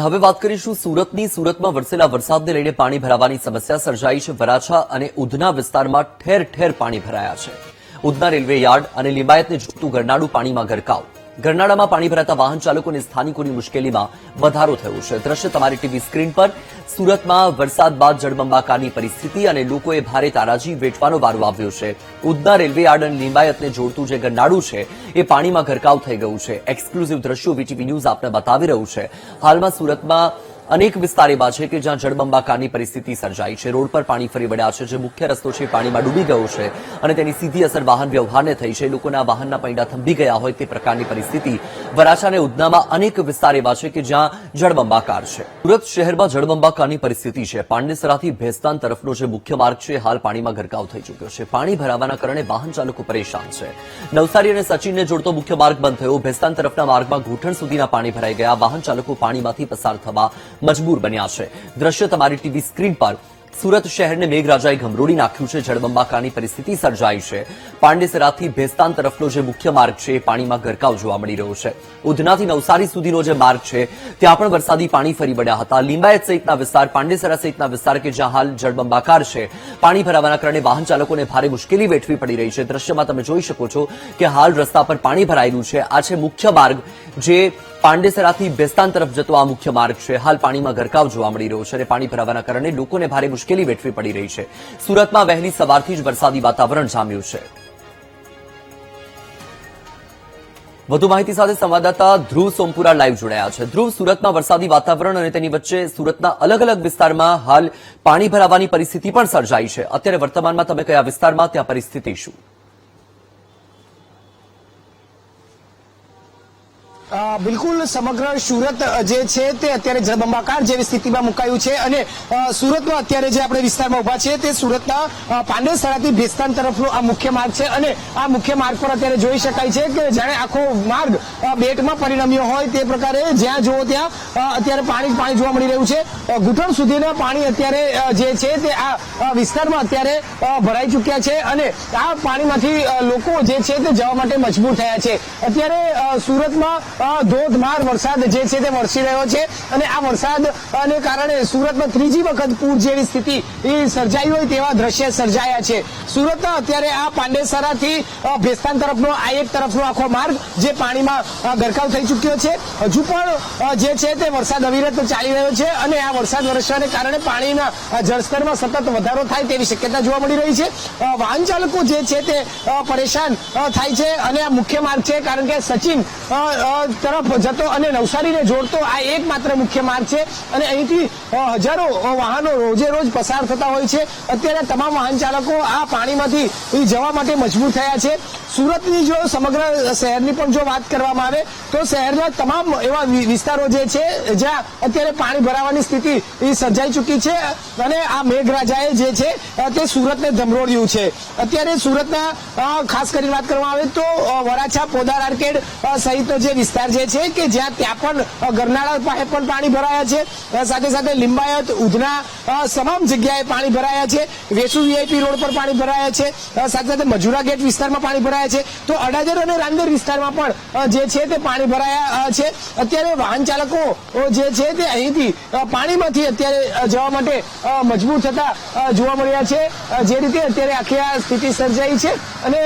હવે વાત કરીશું સુરતની। સુરતમાં વરસેલા વરસાદને લઈને પાણી ભરાવાની સમસ્યા સર્જાઈ છે। વરાછા અને ઉધના વિસ્તારમાં ઠેર ઠેર પાણી ભરાયા છે। ઉધના રેલવે યાર્ડ અને લિંબાયતને જોડતું ગરનાળું પાણીમાં ગરકાવ। ગરનાળામાં પાણી ભરાતા વાહન ચાલકો અને સ્થાનિકોની મુશ્કેલીમાં વધારો થયો છે। દ્રશ્ય તમારી ટીવી સ્ક્રીન પર। સુરતમાં વરસાદ બાદ જળબંબાકારની પરિસ્થિતિ અને લોકોએ ભારે તારાજી વેઠવાનો વારો આવ્યો છે। ઉધના રેલવે યાર્ડ અને લિંબાયતને જોડતું જે ગરનાળું છે એ પાણીમાં ગરકાવ થઈ ગયું છે। એક્સક્લુઝિવ દ્રશ્યો વીટીવી ન્યૂઝ આપને બતાવી રહ્યું છે। હાલમાં સુરતમાં અનેક વિસ્તાર એવા છે કે જ્યાં જળબંબાકારની પરિસ્થિતિ સર્જાઈ છે। રોડ પર પાણી ફરી વળ્યા છે। જે મુખ્ય રસ્તો છે પાણીમાં ડૂબી ગયો છે અને તેની સીધી અસર વાહન વ્યવહારને થઈ છે। લોકોના વાહનના પૈડા થંભી ગયા હોય તે પ્રકારની પરિસ્થિતિ વરાછા અને ઉધનામાં અનેક વિસ્તાર એવા છે કે જ્યાં જળબંબાકાર છે। સુરત શહેરમાં જળબંબાકારની પરિસ્થિતિ છે। પાંડેસરાથી ભેસ્તાન તરફનો જે મુખ્ય માર્ગ છે હાલ પાણીમાં ગરકાવ થઈ ચૂક્યો છે। પાણી ભરાવાના કારણે વાહન ચાલકો પરેશાન છે। નવસારી અને સચિનને જોડતો મુખ્ય માર્ગ બંધ થયો। ભેસ્તાન તરફના માર્ગમાં ઘૂંટણ સુધીના પાણી ભરાઈ ગયા। વાહન ચાલકો પાણીમાંથી પસાર થવા મજબૂર બન્યા છે। દ્રશ્ય તમારી ટીવી સ્ક્રીન પર। સુરત શહેરને મેઘરાજાએ ગમરોડી નાખ્યું છે। જળબંબાકારની પરિસ્થિતિ સર્જાઈ છે। પાંડેસરાથી ભેસ્તાન તરફનો જે મુખ્ય માર્ગ છે એ પાણીમાં ગરકાવ જોવા મળી રહ્યો છે। ઉધનાથી નવસારી સુધીનો જે માર્ગ છે ત્યાં પણ વરસાદી પાણી ફરી વળ્યા હતા। લિંબાયત સહિતના વિસ્તાર, પાંડેસરા સહિતના વિસ્તાર કે જ્યાં હાલ જળબંબાકાર છે, પાણી ભરાવાના કારણે વાહન ચાલકોને ભારે મુશ્કેલી વેઠવી પડી રહી છે। દ્રશ્યમાં તમે જોઈ શકો છો કે હાલ રસ્તા પર પાણી ભરાયેલું છે। આ છે મુખ્ય માર્ગ, જે પાંડેસરાથી ભેસ્તાન તરફ જતો આ મુખ્ય માર્ગ છે। હાલ પાણીમાં ગરકાવ જોવા મળી રહ્યો છે અને પાણી ભરાવાના કારણે લોકોને ભારે મુશ્કેલી વેઠવી પડી રહી છે। સુરતમાં વહેલી સવારથી જ વરસાદી વાતાવરણ જામ્યું છે। વધુ માહિતી સાથે સંવાદદાતા ધ્રુવ સોમપુરા લાઈવ જોડાયા છે। ધ્રુવ, સુરતમાં વરસાદી વાતાવરણ અને તેની વચ્ચે સુરતના અલગ અલગ વિસ્તારમાં હાલ પાણી ભરાવાની પરિસ્થિતિ પણ સર્જાઈ છે। અત્યારે વર્તમાનમાં તમે કયા વિસ્તારમાં, ત્યાં પરિસ્થિતિ શું? બિલકુલ સમગ્ર સુરત જે છે તે અત્યારે જળબંબાકાર જેવી સ્થિતિમાં મુકાયું છે અને સુરતમાં અત્યારે જે આપણે વિસ્તારમાં ઉભા છે તે સુરતના પાંડેસરાથી ભેસ્તાન તરફનો આ મુખ્ય માર્ગ છે અને આ મુખ્ય માર્ગ પર અત્યારે જોઈ શકાય છે કે જાણે આખો માર્ગ બેટમાં પરિણમ્યો હોય તે પ્રકારે જ્યાં જુઓ ત્યાં અત્યારે પાણી જોવા મળી રહ્યું છે। ઘૂંટણ સુધીના પાણી અત્યારે જે છે તે આ વિસ્તારમાં અત્યારે ભરાઈ ચૂક્યા છે અને આ પાણીમાંથી લોકો જે છે તે જવા માટે મજબૂર થયા છે। અત્યારે સુરતમાં ધોધમાર વરસાદ જે છે તે વરસી રહ્યો છે અને આ વરસાદને કારણે સુરતમાં ત્રીજી વખત પૂર જેવી સ્થિતિ સર્જાઈ હોય તેવા દ્રશ્ય સર્જાયા છે। સુરતના અત્યારે આ પાંડેસરાથી ભેસ્તાન તરફનો આ એક તરફનો આખો માર્ગ જે પાણીમાં ગરકાવ થઈ ચૂક્યો છે। હજુ પણ જે છે તે વરસાદ અવિરત ચાલી રહ્યો છે અને આ વરસાદ વરસવાને કારણે પાણીના જળસ્તરમાં સતત વધારો થાય તેવી શક્યતા જોવા મળી રહી છે। વાહન ચાલકો જે છે તે પરેશાન થાય છે અને આ મુખ્ય માર્ગ છે કારણ કે સચિન તરફ જતો અને નવસારીને જોડતો આ એકમાત્ર મુખ્ય માર્ગ છે અને અહીંથી હજારો વાહનો રોજે રોજ પસાર થતા હોય છે। અત્યારે તમામ વાહન ચાલકો આ પાણીમાંથી જવા માટે મજબૂર થયા છે। સુરતની જો સમગ્ર શહેરની પણ જો વાત કરવામાં આવે તો શહેરના તમામ એવા વિસ્તારો જે છે જ્યાં અત્યારે પાણી ભરાવાની સ્થિતિ સર્જાઈ ચૂકી છે અને આ મેઘરાજાએ જે છે તે સુરતને ધમરોળ્યું છે। અત્યારે સુરતના ખાસ કરીને વાત કરવામાં આવે તો વરાછા, પોદાર આર્કેડ સહિતનો જે વિસ્તાર જે છે કે જ્યાં ત્યાં પણ ગરનાળા પાસે પણ પાણી ભરાયા છે। સાથે સાથે લિંબાયત, ઉધના તમામ જગ્યાએ પાણી ભરાયા છે। વેસુ વીઆઈપી રોડ પર પાણી ભરાયા છે। સાથે સાથે મજુરા ગેટ વિસ્તારમાં પાણી ભરાયા છે। તો અડાજણ અને રાંદેર વિસ્તારમાં પણ જે છે તે પાણી ભરાયા છે। અત્યારે વાહન ચાલકો જે છે તે અહીંથી પાણીમાંથી અત્યારે જવા માટે મજબૂર થતા જોવા મળ્યા છે। જે રીતે અત્યારે આખી આ સ્થિતિ સર્જાઈ છે અને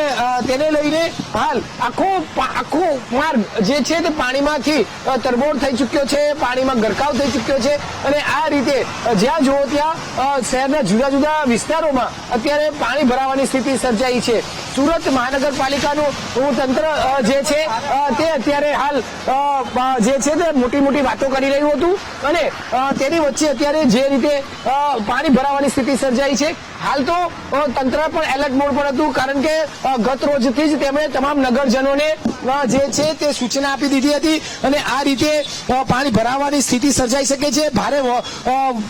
તેને લઈને હાલ આખો માર્ગ જે છે તે પાણીમાંથી તરબોળ થઈ ચૂક્યો છે, પાણીમાં ગરકાવ થઈ ચૂક્યો છે અને આ રીતે જ્યાં જુઓ ત્યાં શહેરના જુદા જુદા વિસ્તારોમાં અત્યારે પાણી ભરાવાની સ્થિતિ સર્જાઈ છે। સુરત મહાનગરપાલિકાનું તંત્ર જે છે તે અત્યારે હાલ જે છે તે મોટી વાતો કરી રહ્યું હતું અને તેની વચ્ચે અત્યારે જે રીતે પાણી ભરાવાની સ્થિતિ સર્જાઈ છે, હાલ તો તંત્ર પણ એલર્ટ મોડ પર હતું કારણ કે ગત રોજથી જ તેમણે તમામ નગરજનોને જે છે તે સૂચના આપી દીધી હતી અને આ રીતે પાણી ભરાવાની સ્થિતિ સર્જાઈ શકે છે, ભારે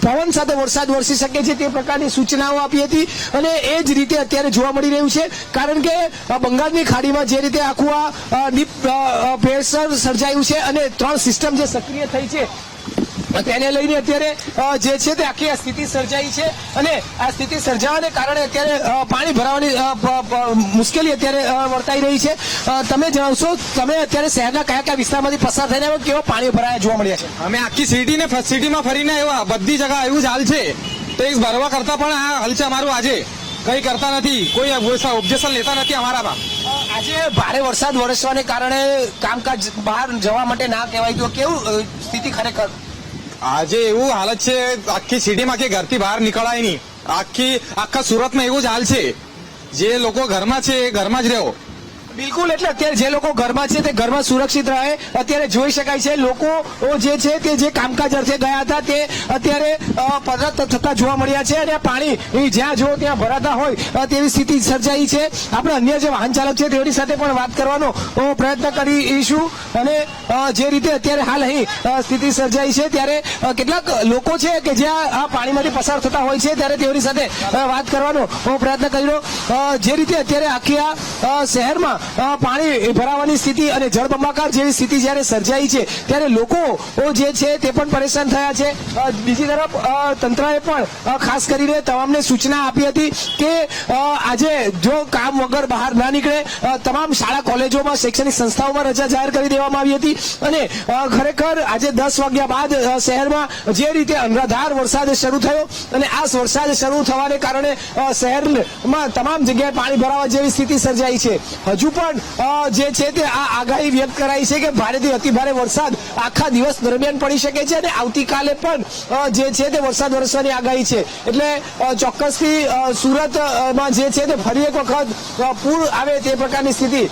પવન સાથે વરસાદ વરસી શકે છે તે પ્રકારની સૂચનાઓ આપી હતી અને એ જ રીતે અત્યારે જોવા મળી રહ્યું છે કારણ કે બંગાળની ખાડીમાં જે રીતે આખું આ ડીપ પ્રેશર સર્જાયું છે અને 3 સિસ્ટમ જે સક્રિય થઈ છે તેને લઈને અત્યારે જે છે તે આખી આ સ્થિતિ સર્જાઈ છે અને આ સ્થિતિ સર્જાવાને કારણે અત્યારે પાણી ભરાવાની મુશ્કેલી અત્યારે વર્તાઈ રહી છે. તમે જણાવશો, તમે અત્યારે શહેરના કયા કયા વિસ્તારમાંથી પસાર થઈને કેવા પાણી ભરાયા જોવા મળ્યા છે? અમે આખી સિટીમાં ફરીને આવ્યા, બધી જગા એવું જ હાલ છે. ટેક્સ ભરવા કરતા પણ આ હાલ છે અમારું. આજે કઈ કરતા નથી, કોઈ ઓબ્જેક્શન લેતા નથી અમારામાં. આજે ભારે વરસાદ વરસવાને કારણે કામકાજ બહાર જવા માટે ના કહેવાય તો કેવું સ્થિતિ ખરેખર? આજે એવું હાલત છે આખી સિટીમાં કે ઘરથી બહાર નીકળાય નહીં. આખા સુરતમાં એવું જ હાલ છે. જે લોકો ઘરમાં છે એ ઘરમાં જ રહો. બિલકુલ, એટલે અત્યારે જે લોકો ઘરમાં છે તે ઘરમાં સુરક્ષિત રહે. અત્યારે જોઈ શકાય છે લોકો જે છે તે જે કામકાજ અર્થે ગયા હતા તે અત્યારે પરત થતા જોવા મળ્યા છે અને પાણી જ્યાં જો ત્યાં ભરાતા હોય તેવી સ્થિતિ સર્જાઈ છે. આપણે અન્ય જે વાહન ચાલક છે તેની સાથે પણ વાત કરવાનો પ્રયત્ન કરીશું અને જે રીતે અત્યારે હાલ અહીં સ્થિતિ સર્જાઈ છે ત્યારે કેટલાક લોકો છે કે જ્યાં આ પાણીમાંથી પસાર થતા હોય છે ત્યારે તેઓની સાથે વાત કરવાનો પ્રયત્ન કર્યો. જે રીતે અત્યારે આખી આ શહેરમાં પાણી ભરાવાની સ્થિતિ અને જળબંબાકાર જેવી સ્થિતિ જયારે સર્જાઈ છે ત્યારે લોકો જે છે તે પણ પરેશાન થયા છે. બીજી તરફ તંત્રએ પણ ખાસ કરીને તમામને સૂચના આપી હતી કે આજે જો કામ વગર બહાર ના નીકળે, તમામ શાળા કોલેજોમાં શૈક્ષણિક સંસ્થાઓમાં રજા જાહેર કરી દેવામાં આવી હતી અને ખરેખર આજે 10 વાગ્યા બાદ શહેરમાં જે રીતે અનરાધાર વરસાદ શરૂ થયો અને આ વરસાદ શરૂ થવાને કારણે શહેરમાં તમામ જગ્યાએ પાણી ભરાવા જેવી સ્થિતિ સર્જાઈ છે. હજુ પણ જે છે તે આ આગાહી વ્યક્ત કરાઈ છે કે ભારેથી અતિભારે વરસાદ આખા દિવસ દરમિયાન પડી શકે છે અને આવતીકાલે પણ જે છે તે વરસાદ વરસવાની આગાહી છે. એટલે ચોક્કસથી સુરતમાં જે છે તે ફરી એક વખત પૂર આવે તે પ્રકારની સ્થિતિ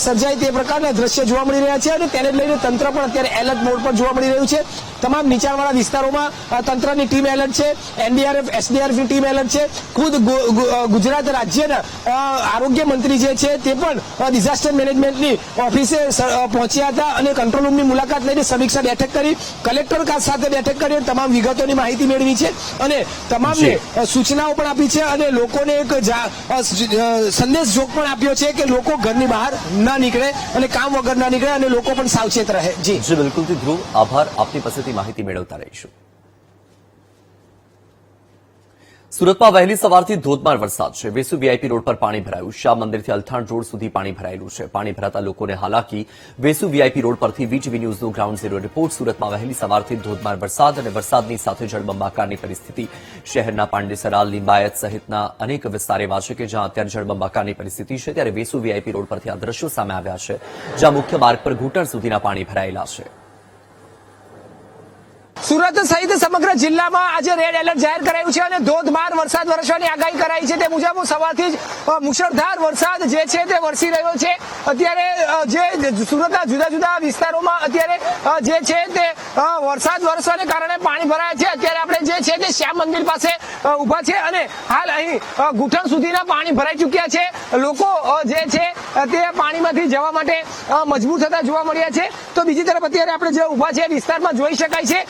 સર્જાય તે પ્રકારના દ્રશ્ય જોવા મળી રહ્યા છે અને તેને લઈને તંત્ર પણ અત્યારે એલર્ટ મોડ પર જોવા મળી રહ્યું છે. તમામ નીચાણવાળા વિસ્તારોમાં તંત્રની ટીમ એલર્ટ છે, એનડીઆરએફ એસડીઆરએફની ટીમ એલર્ટ છે. ખુદ ગુજરાત રાજ્યના આરોગ્ય મંત્રી જે છે તે પણ ડિઝાસ્ટર મેનેજમેન્ટની ઓફિસે પહોંચ્યા હતા અને કંટ્રોલ રૂમની મુલાકાત લઈને સમીક્ષા બેઠક કરી, કલેક્ટર સાથે બેઠક કરી અને તમામ વિગતોની માહિતી મેળવી છે અને તમામને સૂચનાઓ પણ આપી છે અને લોકોને એક સંદેશ જોગ પણ આપ્યો છે કે લોકો ઘરની બહાર ના નીકળે અને કામ વગર ના નીકળે અને લોકો પણ સાવચેત રહે. જી બિલકુલ ધ્રુવ, આભાર. આપની પાસેથી માહિતી મેળવતા રહીશું. સુરતમાં વહેલી સવારથી ધોધમાર વરસાદ છે. વેસુ વીઆઈપી રોડ પર પાણી ભરાયું. શ્યામ મંદિરથી અલથાણ રોડ સુધી પાણી ભરાયેલું છે. પાણી ભરાતા લોકોને હાલાકી. વેસુ વીઆઈપી રોડ પરથી વીટીવી ન્યૂઝનો ગ્રાઉન્ડ ઝીરો રિપોર્ટ. સુરતમાં વહેલી સવારથી ધોધમાર વરસાદ અને વરસાદની સાથે જળબંબાકારની પરિસ્થિતિ. શહેરના પાંડેસરા, લિંબાયત સહિતના અનેક વિસ્તાર એવા છે કે જ્યાં અત્યારે જળબંબાકારની પરિસ્થિતિ છે. ત્યારે વેસુ વીઆઈપી રોડ પરથી આ દ્રશ્યો સામે આવ્યા છે જ્યાં મુખ્ય માર્ગ પર ઘૂંટણ સુધીના પાણી ભરાયેલા છે. સુરત સહિત સમગ્ર જિલ્લામાં આજે રેડ એલર્ટ જાહેર કરાયું છે અને ધોધમાર વરસાદ વરસવાની આગાહી કરાઈ છે. તે મુજબ સવારથી જ મુશળધાર વરસાદ જે છે તે વરસી રહ્યો છે. અત્યારે જે સુરતના જુદા જુદા વિસ્તારોમાં અત્યારે જે છે તે વરસાદ વરસવાને કારણે પાણી ભરાયા છે. અત્યારે આપણે જે છે તે શ્યામ મંદિર પાસે ઉભા છે અને હાલ અહીં ઘૂંટણ સુધીના પાણી ભરાઈ ચૂક્યા છે. લોકો જે છે તે પાણીમાંથી જવા માટે મજબૂર થતા જોવા મળ્યા છે. તો બીજી તરફ અત્યારે આપણે જે ઉભા છે વિસ્તારમાં જોઈ શકાય છે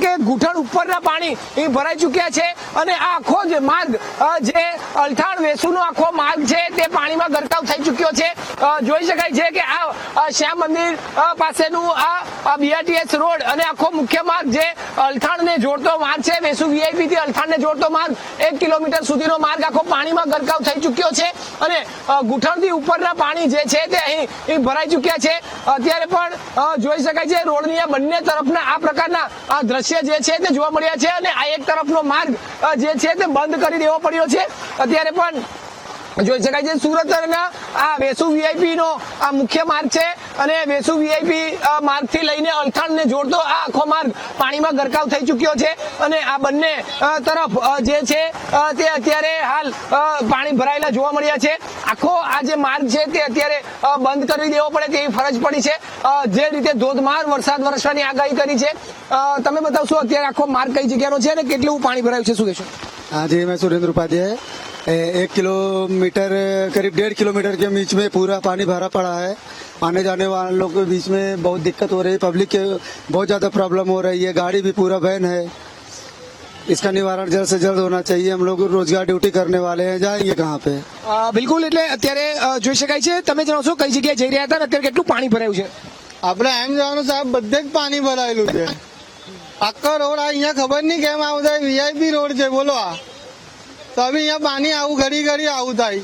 કે ઘૂંટણ ઉપરના પાણી ભરાઈ ચૂક્યા છે અને આ આખો જ માર્ગ જે અલથાણ વેસુનો આખો માર્ગ છે તે પાણીમાં ગરકાવ થઈ ચૂક્યો છે. જોઈ શકાય છે કે આ શ્યામ મંદિર પાસેનું આ બીઆરટીએસ રોડ અને આખો મુખ્ય માર્ગ જે અલથાણને જોડતો માર્ગ છે, વેસુ વીઆઈપી થી અલથાણને જોડતો માર્ગ 1 કિલોમીટર સુધીનો માર્ગ આખો પાણીમાં ગરકાવ થઈ ચૂક્યો છે અને ઘૂંટણથી ઉપરના પાણી જે છે તે અહીં ભરાઈ ચૂક્યા છે. અત્યારે પણ જોઈ શકાય છે રોડની આ બંને તરફના આ પ્રકારના દ્રશ્ય જે છે તે જોવા મળ્યા છે અને આ એક તરફનો માર્ગ જે છે તે બંધ કરી દેવો પડ્યો છે. અત્યારે પણ જોઈ શકાય છે સુરતના આ વેસુ વીઆઈપી નો આ મુખ્ય માર્ગ છે અને વેસુ વીઆઈપી માર્ગ થી લઈને અલથાણને જોડતો આ આખો માર્ગ પાણીમાં ગરકાવ થઈ ચૂક્યો છે અને આ બંને તરફ જે છે તે અત્યારે હાલ પાણી ભરાયેલા જોવા મળ્યા છે. આખો આ જે માર્ગ છે તે અત્યારે બંધ કરી દેવો પડે તેવી ફરજ પડી છે. જે રીતે ધોધમાર વરસાદ વરસવાની આગાહી કરી છે, તમે બતાવશો અત્યારે આખો માર્ગ કઈ જગ્યાનો છે અને કેટલું પાણી ભરાયું છે, શું કહેશો? हाँ जी, मैं सुरेंद्र उपाध्याय. 1 किलोमीटर करीब 1.5 किलोमीटर के बीच में पूरा पानी भरा पड़ा है. आने जाने वाले लोग के बीच में बहुत दिक्कत हो रही है. पब्लिक के बहुत ज्यादा प्रॉब्लम हो रही है. गाड़ी भी पूरा बैन है. इसका निवारण जल्द से जल्द होना चाहिए. हम लोग रोजगार ड्यूटी करने वाले हैं, जाएंगे कहाँ पे? બિલકુલ, એટલે અત્યારે જોઈ શકાય છે. તમે જણાવશો કઈ જગ્યાએ જઈ રહ્યા હતા અને અત્યારે કેટલું પાણી ભરાયું છે? આપણે એમ જવાનું સાહેબ, બધે જ પાણી ભરાયેલું છે. આખો રોડ અહીંયા ખબર નહીં કેમ આવું થાય, વીઆઈપી રોડ છે બોલો આ, તો હવે અહીંયા પાણી આવું ઘડી ઘડી આવું થાય,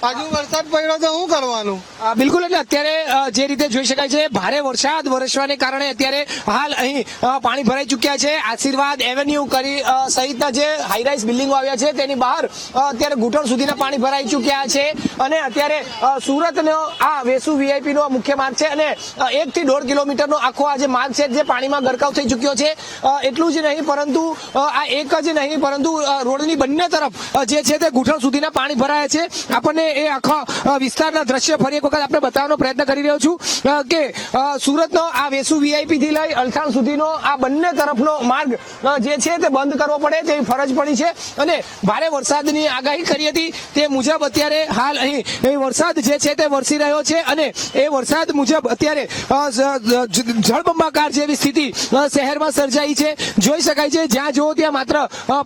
હજુ વરસાદ પડ્યો તો શું કરવાનું? બિલકુલ, એટલે અત્યારે જે રીતે જોઈ શકાય છે ભારે વરસાદ વરસવાને કારણે અત્યારે હાલ અહીં પાણી ભરાઈ ચુક્યા છે. આશીર્વાદ એવન્યુ કરી સહિતના જે હાઈરાઇઝ બિલ્ડિંગો આવ્યા છે તેની બહાર અત્યારે ઘૂંટણ સુધીના પાણી ભરાઈ ચુક્યા છે. અને અત્યારે સુરતનો આ વેસુ વીઆઈપી નો મુખ્ય માર્ગ છે અને 1 થી 1.5 કિલોમીટરનો આખો આ જે માર્ગ છે જે પાણીમાં ગરકાવ થઈ ચુક્યો છે. એટલું જ નહીં પરંતુ આ એક જ નહીં પરંતુ રોડની બંને તરફ જે છે તે ઘૂંટણ સુધીના પાણી ભરાયા છે. આપણને એ આખા વિસ્તારના દ્રશ્ય ફરી એક વખત આપણે બતાવવાનો પ્રયત્ન કરી રહ્યો છું કે સુરતનો આ વેસુ વીઆઈપી થી લઈ અલથાણ સુધીનો આ બંને તરફનો માર્ગ જે છે તે બંધ કરવો પડે તેવી ફરજ પડી છે. અને ભારે વરસાદની આગાહી કરી હતી તે મુજબ અત્યારે હાલ અહીં વરસાદ જે છે તે વરસી રહ્યો છે અને એ વરસાદ મુજબ અત્યારે જળબંબાકાર જેવી સ્થિતિ શહેરમાં સર્જાઈ છે. જોઈ શકાય છે જ્યાં જુઓ ત્યાં માત્ર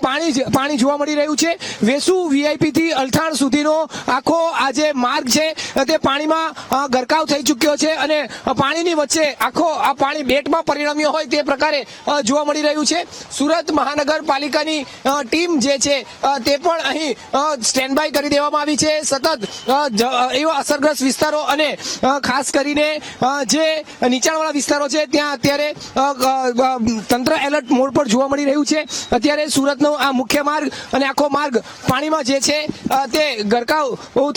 પાણી જોવા મળી રહ્યું છે. વેસુ વીઆઈપી થી અલથાણ સુધીનો આખો આ જે માર્ગ છે તે પાણીમાં ગરકાવ થઈ ચુક્યો છે અને પાણીની વચ્ચે આખો આ પાણી બેટમાં પરિણમ્યો હોય તે પ્રકારે જોવા મળી રહ્યું છે. સુરત મહાનગરપાલિકાની ટીમ જે છે તે પણ અહીં સ્ટેન્ડ બાય કરી દેવામાં આવી છે. સતત એવા અસરગ્રસ્ત વિસ્તારો અને ખાસ કરીને જે નીચાણવાળા વિસ્તારો છે ત્યાં અત્યારે તંત્ર એલર્ટ મોડ પર જોવા મળી રહ્યું છે. અત્યારે સુરતનો આ મુખ્ય માર્ગ અને આખો માર્ગ પાણીમાં જે છે તે ગરકાવ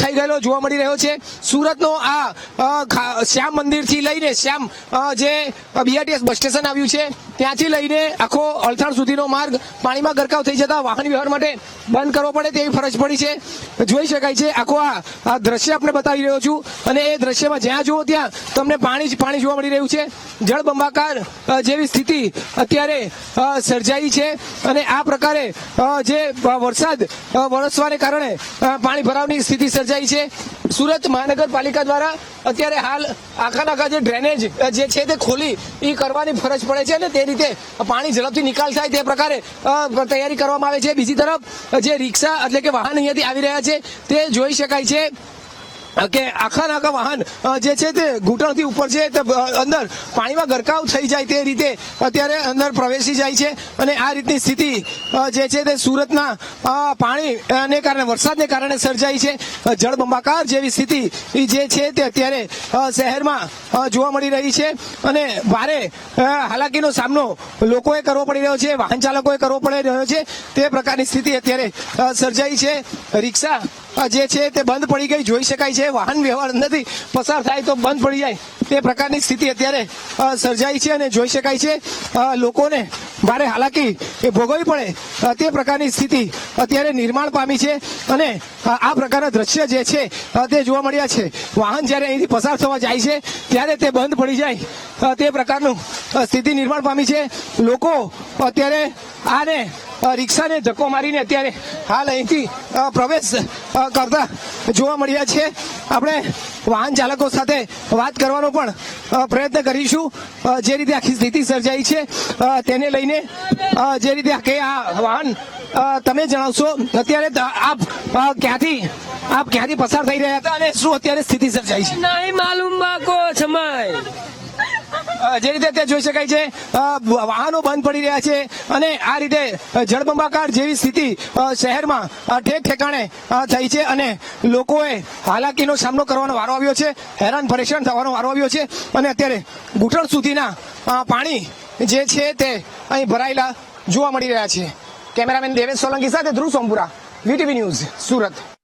થઈ ગયેલો જોવા મળી રહ્યો છે. સુરતનો આ શ્યામ મંદિરથી લઈને શ્યામ જે બીઆરટીએસ બસ સ્ટેશન આવ્યું છે ત્યાંથી લઈને આખો અલથાણ સુધીનો માર્ગ પાણીમાં ગરકાવ થઈ જતા વાહન વ્યવહાર માટે બંધ કરવો પડે તેવી ફરજ પડી છે. જોઈ શકાય છે આખો આ દ્રશ્ય આપણે બતાવી રહ્યો છું અને એ દ્રશ્યમાં જ્યાં જુઓ ત્યાં તમને પાણી જોવા મળી રહ્યું છે. જળબંબાકાર જેવી સ્થિતિ અત્યારે સર્જાઈ છે અને આ પ્રકારે જે વરસાદ વરસવાને કારણે પાણી ભરાવની સ્થિતિ સર્જાઈ છે. સુરત મહાનગરપાલિકા દ્વારા અત્યારે હાલ આખા જે ડ્રેનેજ જે છે તે ખોલી એ કરવાની ફરજ પડે છે અને તે રીતે પાણી ઝડપથી નિકાલ થાય તે પ્રકારે તૈયારી કરવામાં આવે છે. બીજી તરફ જે રિક્ષા એટલે કે વાહન અહીંયાથી આવી રહ્યા છે તે જોઈ શકાય છે કે આખા વાહન જે છે તે ઘૂંટણથી ઉપર છે તે અંદર પાણીમાં ગરકાવ થઈ જાય તે રીતે અત્યારે અંદર પ્રવેશી જાય છે અને આ રીતની સ્થિતિ જે છે તે સુરતના પાણીને કારણે વરસાદને કારણે સર્જાઈ છે. જળબંબાકાર જેવી સ્થિતિ જે છે તે અત્યારે શહેરમાં જોવા મળી રહી છે અને ભારે હાલાકીનો સામનો લોકોએ કરવો પડી રહ્યો છે, વાહન ચાલકોએ કરવો પડી રહ્યો છે. તે પ્રકારની સ્થિતિ અત્યારે સર્જાઈ છે. રિક્ષા જે છે તે બંધ પડી ગઈ જોઈ શકાય છે. વાહન વ્યવહાર અંદરથી પસાર થાય તો બંધ પડી જાય તે પ્રકારની સ્થિતિ અત્યારે સર્જાઈ છે અને જોઈ શકાય છે લોકોને ભારે હાલાકી ભોગવવી પડે તે પ્રકારની સ્થિતિ અત્યારે નિર્માણ પામી છે અને આ પ્રકારના દ્રશ્ય જે છે તે જોવા મળ્યા છે. વાહન જ્યારે અહીંથી પસાર થવા જાય છે ત્યારે તે બંધ પડી જાય તે પ્રકારનું સ્થિતિ નિર્માણ પામી છે. લોકો અત્યારે આને રિક્ષાને ધક્કો મારીને અત્યારે હાલ અહીંથી પ્રવેશ કરતા જોવા મળ્યા છે. આપણે વાહન ચાલકો સાથે વાત કરવાનો પણ પ્રયત્ન કરીશું. જે રીતે આખી સ્થિતિ સર્જાઈ છે તેને લઈને જે રીતે આ વાહન તમે જણાવશો અત્યારે આપ ક્યાંથી પસાર થઈ રહ્યા હતા અને શું અત્યારે સ્થિતિ સર્જાઈ છે? નહીં માલુમ બાકો સમય જે રીતે અત્યારે જોઈ શકાય છે વાહનો બંધ પડી રહ્યા છે અને આ રીતે જળબંબાકાર જેવી સ્થિતિ શહેરમાં ઠેક ઠેકાણે થઈ છે અને લોકોએ હાલાકીનો સામનો કરવાનો વારો આવ્યો છે, હેરાન પરેશાન થવાનો વારો આવ્યો છે અને અત્યારે ઘૂંટણ સુધીના પાણી જે છે તે અહીં ભરાયેલા જોવા મળી રહ્યા છે. કેમેરામેન દેવેશ સોલંકી સાથે ધ્રુવ સોમપુરા, વીટીવી ન્યૂઝ, સુરત.